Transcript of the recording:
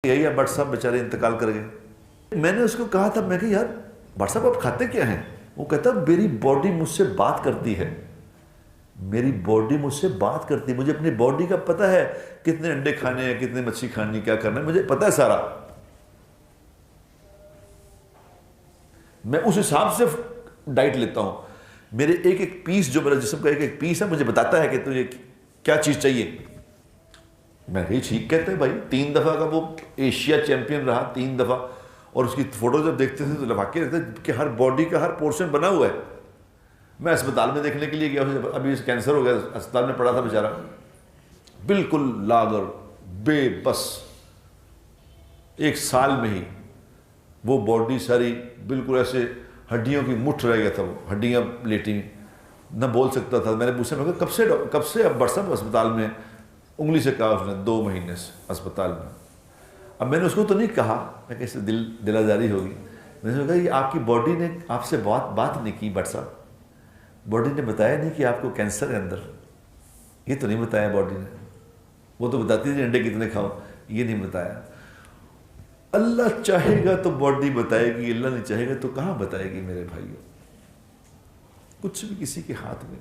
یہی ہے بٹ صاحب بیچارے انتقال کر گئے. میں نے اس کو کہا تھا، میں کہ یار بٹ صاحب آپ کھاتے کیا ہیں؟ وہ کہتا میری باڈی مجھ سے بات کرتی ہے، میری باڈی مجھ سے بات کرتی ہے، مجھے اپنی باڈی کا پتہ ہے کتنے انڈے کھانے ہیں، کتنے مچھلی کھانی، کیا کرنا ہے، مجھے پتہ ہے سارا. میں اس حساب سے ڈائٹ لیتا ہوں. میرے ایک ایک پیس، جو میرا جسم کا ایک ایک پیس ہے، مجھے بتاتا ہے کہ تجھے کیا چیز چاہیے. میں کہی ٹھیک کہتے ہیں بھائی. 3 دفعہ کا وہ ایشیا چیمپئن رہا، 3 دفعہ. اور اس کی فوٹو جب دیکھتے تھے تو لفاقے رہتے کہ ہر باڈی کا ہر پورشن بنا ہوا ہے. میں اسپتال میں دیکھنے کے لیے گیا، ابھی کینسر ہو گیا، اسپتال میں پڑا تھا بیچارہ، بالکل لاغر بے بس. 1 سال میں ہی وہ باڈی ساری بالکل ایسے ہڈیوں کی مٹھ رہ گیا تھا، وہ ہڈیاں لیٹی، نہ بول سکتا تھا. میں نے پوچھا، میں کہا کب سے اب بٹ صاحب اسپتال میں؟ انگلی سے کہا اس نے 2 مہینے سے اسپتال میں. اب میں نے اس کو تو نہیں کہا، میں کیسے دل آزاری ہوگی. میں نے کہا یہ آپ کی باڈی نے آپ سے بات نہیں کی بٹ صاحب، باڈی نے بتایا نہیں کہ آپ کو کینسر ہے اندر، یہ تو نہیں بتایا باڈی نے. وہ تو بتاتی تھی انڈے کتنے کھاؤ، یہ نہیں بتایا. اللہ چاہے گا تو باڈی بتائے گی، اللہ نہیں چاہے گا تو کہاں بتائے گی میرے بھائیوں. کچھ بھی کسی کے ہاتھ میں